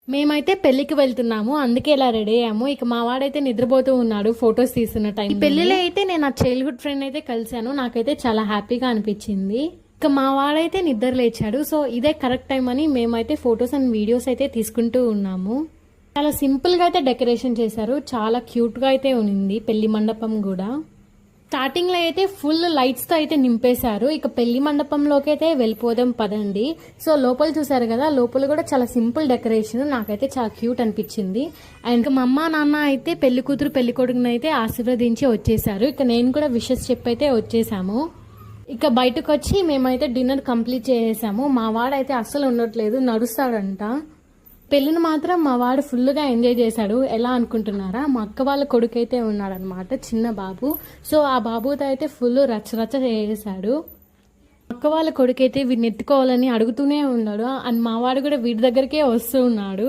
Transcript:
మేమైతే పెళ్లికి వెళ్తున్నాము, అందుకే ఇలా రెడీ అయ్యాము. ఇక మా వాడైతే నిద్రపోతూ ఉన్నాడు ఫొటోస్ తీస్తున్న టైం. ఈ పెళ్లిలో అయితే నేను నా చైల్డ్హుడ్ ఫ్రెండ్ అయితే కలిశాను. నాకైతే చాలా హ్యాపీగా అనిపించింది. ఇక మా వాడైతే నిద్ర లేచాడు. సో ఇదే కరెక్ట్ టైం అని మేమైతే ఫొటోస్ అండ్ వీడియోస్ అయితే తీసుకుంటూ ఉన్నాము. చాలా సింపుల్ గా అయితే డెకరేషన్ చేశారు. చాలా క్యూట్ గా అయితే ఉంది పెళ్లి మండపం కూడా. స్టార్టింగ్ లో అయితే ఫుల్ లైట్స్ తో అయితే నింపేశారు. ఇక పెళ్లి మండపంలోకి అయితే వెళ్ళిపోదాం పదండి. సో లోపల చూసారు కదా, లోపల కూడా చాలా సింపుల్ డెకరేషన్. నాకైతే చాలా క్యూట్ అనిపించింది. అండ్ మా అమ్మ నాన్న అయితే పెళ్లి కూతురు పెళ్లి కొడుకుని అయితే ఆశీర్వదించి వచ్చేసారు. ఇక నేను కూడా విషెస్ చెప్పైతే వచ్చేసాము. ఇక బయటకు వచ్చి మేమైతే డిన్నర్ కంప్లీట్ చేసేసాము. మా వాడైతే అస్సలు ఉండట్లేదు, నడుస్తాడంట. పెళ్లిని మాత్రం మా వాడు ఫుల్గా ఎంజాయ్ చేశాడు. ఎలా అనుకుంటున్నారా, మా అక్క వాళ్ళ కొడుకు అయితే ఉన్నాడనమాట, చిన్న బాబు. సో ఆ బాబుతో అయితే ఫుల్ రచ్చ చేశాడు. అక్క వాళ్ళ కొడుకు అయితే వీడిని ఎత్తుకోవాలని అడుగుతూనే ఉన్నాడు. అండ్ మా వాడు కూడా వీడి దగ్గరికే వస్తూ ఉన్నాడు.